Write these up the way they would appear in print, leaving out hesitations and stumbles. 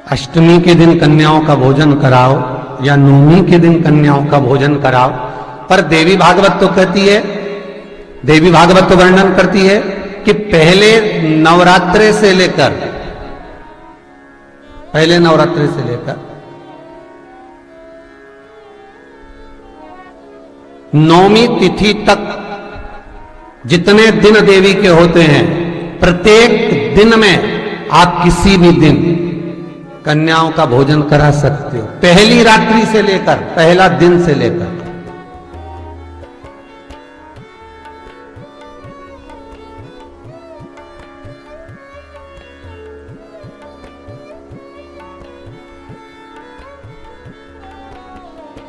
अष्टमी के दिन कन्याओं का भोजन कराओ या नवमी के दिन कन्याओं का भोजन कराओ। पर देवी भागवत तो कहती है, देवी भागवत तो वर्णन करती है कि पहले नवरात्रे से लेकर नौमी तिथि तक जितने दिन देवी के होते हैं, प्रत्येक दिन में आप किसी भी दिन कन्याओं का भोजन करा सकते हो, पहली रात्रि से लेकर, पहला दिन से लेकर।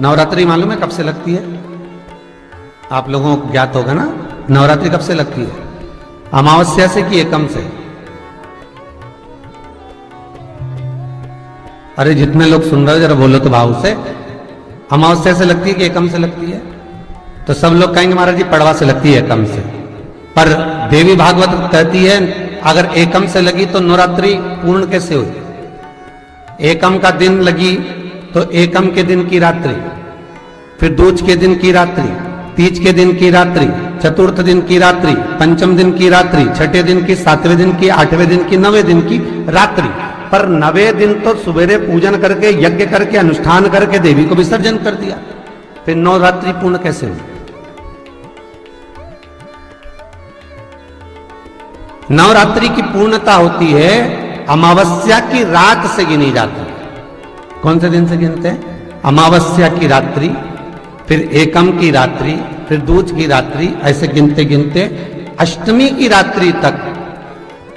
नवरात्रि मालूम है कब से लगती है? आप लोगों को ज्ञात होगा ना, नवरात्रि कब से लगती है? अमावस्या से कि एकम से? अरे जितने लोग सुन रहे हो जरा बोलो तो भाव से। अमावस्या से लगती है कि एकम से लगती है? तो सब लोग कहेंगे महाराज जी पड़वा से लगती है, एकम से। पर देवी भागवत कहती है अगर एकम से लगी तो नवरात्रि पूर्ण कैसे हुई? एकम का दिन लगी तो एकम के दिन की रात्रि, फिर दूज के दिन की रात्रि, तीज के दिन की रात्रि, चतुर्थ दिन की रात्रि, पंचम दिन की रात्रि, छठे दिन की, सातवें दिन की, आठवें दिन की, नवें दिन की रात्रि। पर नवें दिन तो सुबेरे पूजन करके, यज्ञ करके, अनुष्ठान करके देवी को विसर्जन कर दिया, फिर नवरात्रि पूर्ण कैसे हुई? नवरात्रि की पूर्णता होती है अमावस्या की रात से गिनी जाती है। कौन से दिन से गिनते हैं? अमावस्या की रात्रि, फिर एकम की रात्रि, फिर दूज की रात्रि, ऐसे गिनते गिनते अष्टमी की रात्रि तक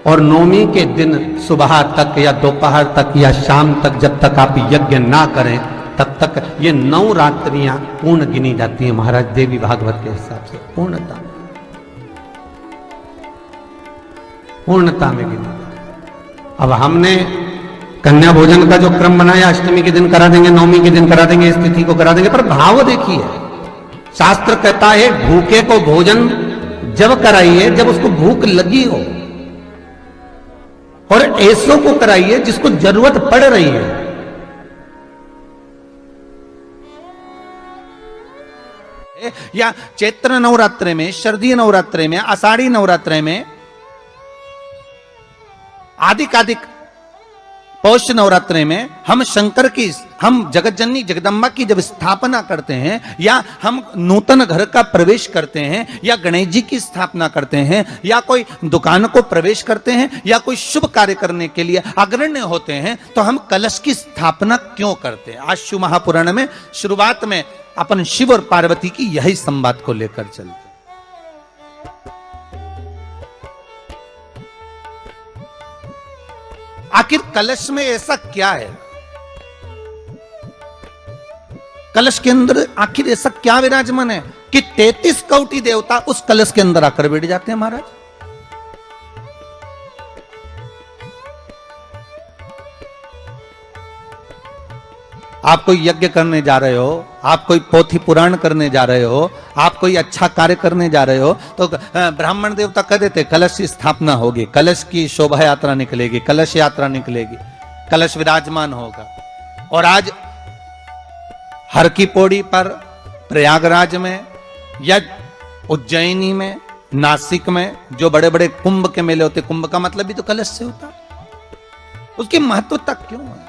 और नवमी के दिन सुबह तक या दोपहर तक या शाम तक, जब तक आप यज्ञ ना करें तब तक ये 9 रात्रियां पूर्ण गिनी जाती हैं महाराज देवी भागवत के हिसाब से। पूर्णता में गिनी। अब हमने कन्या भोजन का जो क्रम बनाया, अष्टमी के दिन करा देंगे, नवमी के दिन करा देंगे, इस तिथि को करा देंगे, पर भाव देखिए। शास्त्र कहता है भूखे को भोजन जब कराइए जब उसको भूख लगी हो, और ऐसों को कराइए जिसको जरूरत पड़ रही है। या चैत्र नवरात्रे में, शरदीय नवरात्रे में, आषाढ़ी नवरात्रे में, आदिक पौष नवरात्रे में हम शंकर की, हम जगत जननी जगदम्बा की जब स्थापना करते हैं, या हम नूतन घर का प्रवेश करते हैं, या गणेश जी की स्थापना करते हैं, या कोई दुकान को प्रवेश करते हैं, या कोई शुभ कार्य करने के लिए अग्रण्य होते हैं, तो हम कलश की स्थापना क्यों करते हैं? आज शिव महापुराण में शुरुआत में अपन शिव और पार्वती की यही संवाद को लेकर चलते। आखिर कलश में ऐसा क्या है? कलश के अंदर आखिर ऐसा क्या विराजमान है कि 33 कोटि देवता उस कलश के अंदर आकर बैठ जाते हैं महाराज? आप कोई यज्ञ करने जा रहे हो, आप कोई पोथी पुराण करने जा रहे हो, आप कोई अच्छा कार्य करने जा रहे हो, तो ब्राह्मण देवता कह देते कलश की स्थापना होगी, कलश की शोभा यात्रा निकलेगी, कलश यात्रा निकलेगी, कलश विराजमान होगा। और आज हर की पौड़ी पर, प्रयागराज में या उज्जैनी में, नासिक में जो बड़े बड़े कुंभ के मेले होते, कुंभ का मतलब भी तो कलश से होता, उसकी महत्वता क्यों है?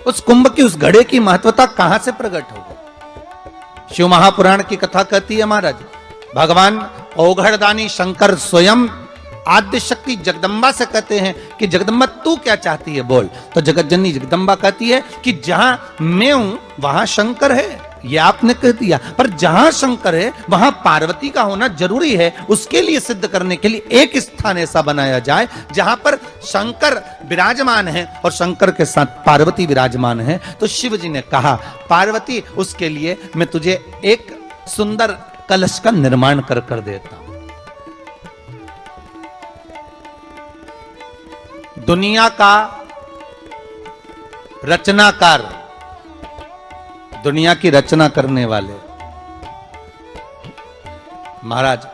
उस कुंभ की, उस घड़े की महत्वता कहां से प्रकट हो गई? शिव महापुराण की कथा कहती है महाराज, भगवान औघड़दानी शंकर स्वयं आद्य शक्ति जगदम्बा से कहते हैं कि जगदम्बा तू क्या चाहती है बोल। तो जगत जननी जगदम्बा कहती है कि जहां मैं हूं वहां शंकर है, ये आपने कह दिया, पर जहां शंकर है वहां पार्वती का होना जरूरी है। उसके लिए सिद्ध करने के लिए एक स्थान ऐसा बनाया जाए जहां पर शंकर विराजमान है और शंकर के साथ पार्वती विराजमान है। तो शिव जी ने कहा पार्वती, उसके लिए मैं तुझे एक सुंदर कलश का निर्माण कर देता हूं। दुनिया का रचनाकार, दुनिया की रचना करने वाले महाराज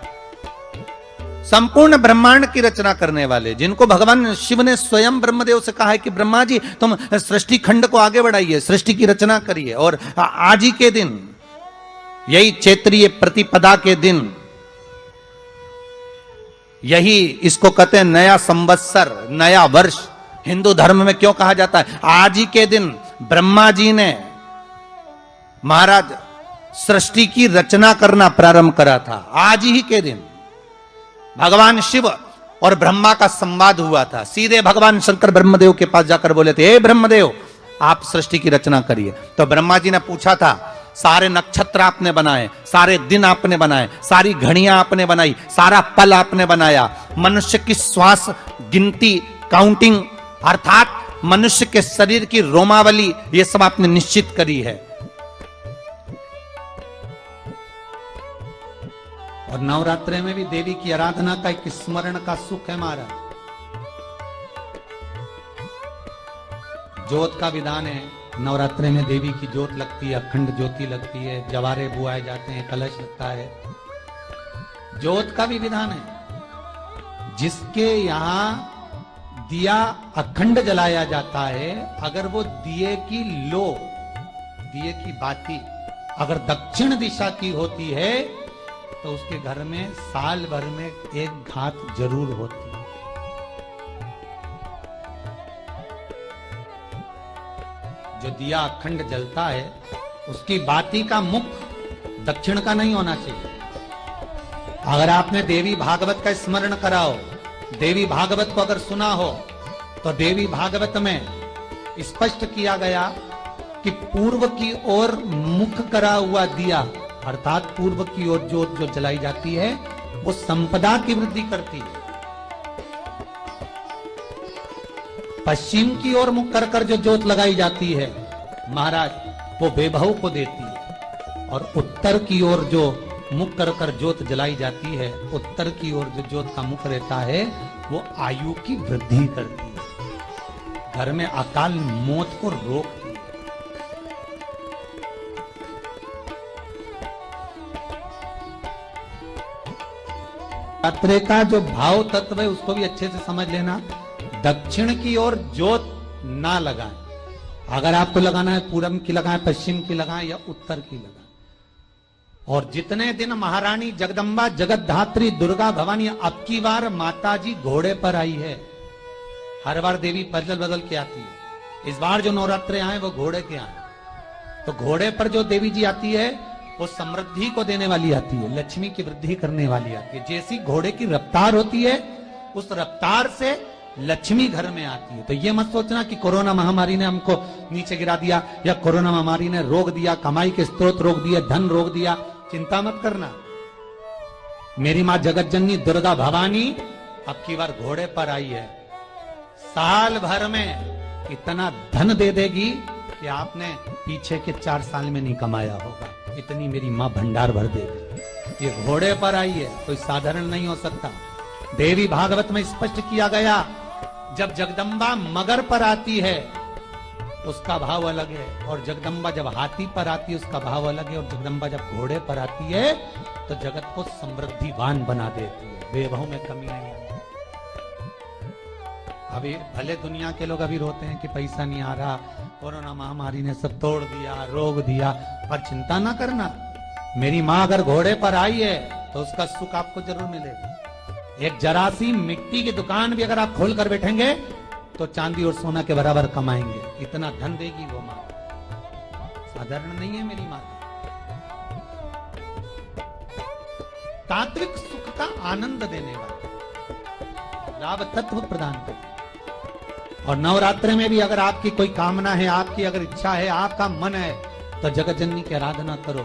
संपूर्ण ब्रह्मांड की रचना करने वाले, जिनको भगवान शिव ने स्वयं ब्रह्मदेव से कहा है कि ब्रह्मा जी तुम सृष्टि खंड को आगे बढ़ाइए, सृष्टि की रचना करिए। और आज ही के दिन, यही चैत्रीय प्रतिपदा के दिन, यही इसको कहते हैं नया संवत्सर, नया वर्ष। हिंदू धर्म में क्यों कहा जाता है? आज ही के दिन ब्रह्मा जी ने महाराज सृष्टि की रचना करना प्रारंभ करा था। आज ही के दिन भगवान शिव और ब्रह्मा का संवाद हुआ था। सीधे भगवान शंकर ब्रह्मदेव के पास जाकर बोले थे, हे ब्रह्मदेव आप सृष्टि की रचना करिए। तो ब्रह्मा जी ने पूछा था, सारे नक्षत्र आपने बनाए, सारे दिन आपने बनाए, सारी घड़ियां आपने बनाई, सारा पल आपने बनाया, मनुष्य की श्वास गिनती, काउंटिंग, अर्थात मनुष्य के शरीर की रोमावली, ये सब आपने निश्चित करी है। और नवरात्रि में भी देवी की आराधना का एक स्मरण का सुख है महाराज। ज्योत का विधान है, नवरात्रि में देवी की ज्योत लगती है, अखंड ज्योति लगती है, जवारे बुआए जाते हैं, कलश लगता है। ज्योत का भी विधान है। जिसके यहां दिया अखंड जलाया जाता है, अगर वो दिए की लो, दिए की बाती अगर दक्षिण दिशा की होती है तो उसके घर में साल भर में एक घात जरूर होती है। जो दिया अखंड जलता है उसकी बाती का मुख दक्षिण का नहीं होना चाहिए। अगर आपने देवी भागवत का स्मरण कराओ, देवी भागवत को अगर सुना हो, तो देवी भागवत में स्पष्ट किया गया कि पूर्व की ओर मुख करा हुआ दिया, अर्थात पूर्व की ओर ज्योत जो जलाई जाती है वो संपदा की वृद्धि करती है। पश्चिम की ओर मुख कर कर जो ज्योत लगाई जाती है महाराज, वो वैभव को देती है। और उत्तर की ओर जो मुख कर कर ज्योत जलाई जाती है, उत्तर की ओर जो ज्योत का मुख रहता है वो आयु की वृद्धि करती है, घर में अकाल मौत को रोकती है। नवरात्रि का जो भाव तत्व है उसको भी अच्छे से समझ लेना। दक्षिण की ओर ज्योत ना लगाएं। अगर आपको लगाना है पूरब की लगाएं, पश्चिम की लगाएं या उत्तर की लगाएं। और जितने दिन महारानी जगदम्बा जगत धात्री दुर्गा भवानी, अब की बार माता जी घोड़े पर आई है। हर बार देवी बदल बदल के आती है, इस बार जो नवरात्रे आए वो घोड़े के आए। तो घोड़े पर जो देवी जी आती है वो समृद्धि को देने वाली आती है, लक्ष्मी की वृद्धि करने वाली आती है। जैसी घोड़े की रफ्तार होती है उस रफ्तार से लक्ष्मी घर में आती है। तो ये मत सोचना कि कोरोना महामारी ने हमको नीचे गिरा दिया या कोरोना महामारी ने रोक दिया, कमाई के स्रोत रोक दिया, धन रोक दिया। चिंता मत करना। मेरी मां जगत जननी दुर्गा भवानी अब की बार घोड़े पर आई है। साल भर में इतना धन दे देगी कि आपने पीछे के 4 साल में नहीं कमाया होगा। इतनी मेरी मां भंडार भर देगी। ये घोड़े पर आई है, कोई साधारण नहीं हो सकता। देवी भागवत में स्पष्ट किया गया, जब जगदम्बा मगर पर आती है उसका भाव अलग है, और जगदम्बा जब हाथी पर आती है उसका भाव अलग है, और जगदम्बा जब घोड़े पर आती है तो जगत को समृद्धिवान बना देती है, वैभव में कमी नहीं है। अभी भले दुनिया के लोग अभी रोते हैं कि पैसा नहीं आ रहा, कोरोना महामारी ने सब तोड़ दिया, रोक दिया, पर चिंता ना करना। मेरी मां अगर घोड़े पर आई है तो उसका सुख आपको जरूर मिलेगा। एक जरासी मिट्टी की दुकान भी अगर आप खोल कर बैठेंगे तो चांदी और सोना के बराबर कमाएंगे। इतना धन देगी वो मां, साधारण नहीं है मेरी मां। तात्विक सुख का आनंद देने वाला, लाभ तत्व प्रदान करती। और नवरात्रि में भी अगर आपकी कोई कामना है, आपकी अगर इच्छा है, आपका मन है, तो जगत जननी की आराधना करो।